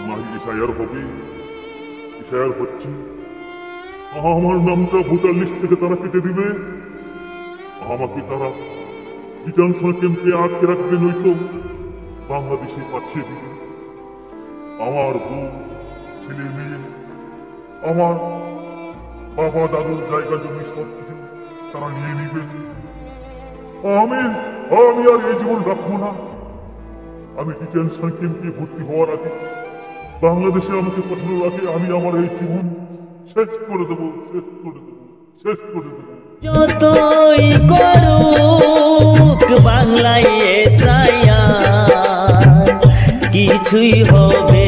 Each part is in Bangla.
নাহি এসআইআর হবে, এসআইআর হচ্ছে, আমার নামটা ভোটার লিস্ট থেকে তারা কেটে দিবে, আমাকে তারা ডিটেনশন ক্যাম্পে আটকে রাখবে, নয়তো বাংলাদেশে পাঠিয়ে দিবে। আমার বউ, ছেলে মেয়ে, আমার বাবা দাদুর জায়গা জমি সব কিছু তারা নিয়ে নিবে। আমি আমি আর এই জীবন রাখবো না। আমি ডিটেনশন ক্যাম্পে ভর্তি হওয়ার আগে, বাংলাদেশে আমাকে পাঠানোর আগে আমি আমার এই জীবন শেষ করে দেবো, শেষ করে দেবো, শেষ করে দেবো। যতই করুক বাংলায় এসআইআর, কিছুই হবে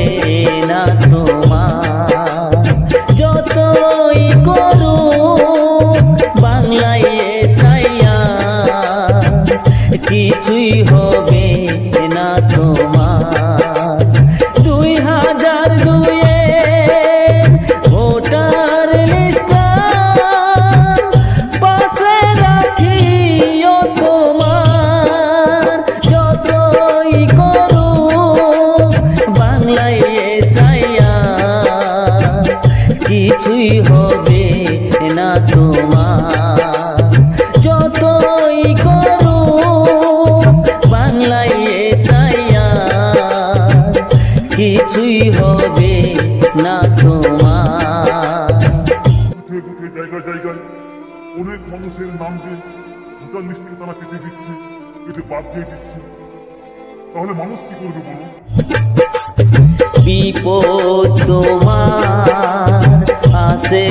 না তোমার। যতই করুক বাংলায় এসআইআর, কিছুই হবে না তোমার। 2002 ভোটার লিস্ট পাশে রাখিও তোমার। যতই করুক বাংলায় এসআইআর, কিছুই হবে না তোমার। যতই করুক বাংলায় এসআইআর, কিছুই হবে না তোমার। বুথে বুথে জায়গায় জায়গায় অনেক মানুষের নাম যে ভোটার লিস্ট থেকে তারা কেটে দিচ্ছে, কেটে বাদ দিয়ে দিচ্ছে, তাহলে মানুষ কি করবে বলো? বিপদ তোমার আসে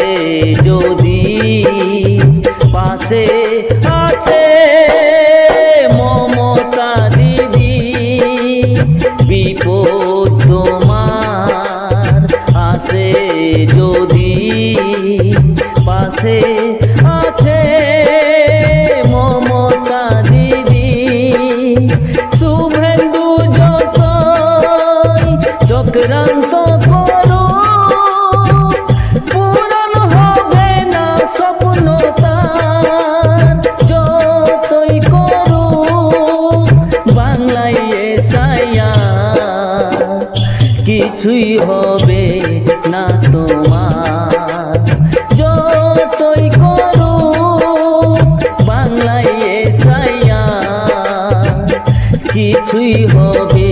যদি, পাশে আছে মমতা দিদি। বিপদ তোমার আসে যদি, পাশে আছে মমতা দিদি। শুভেন্দু যতই চক্রান্ত করো, পূরণ হবে না স্বপ্ন তার। যতই করো বাংলায় এসআইআর, কিছুই হবে না তোমার। যতই করো বাংলায় এসআইআর, কিছুই হবে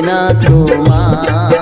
না তোমার।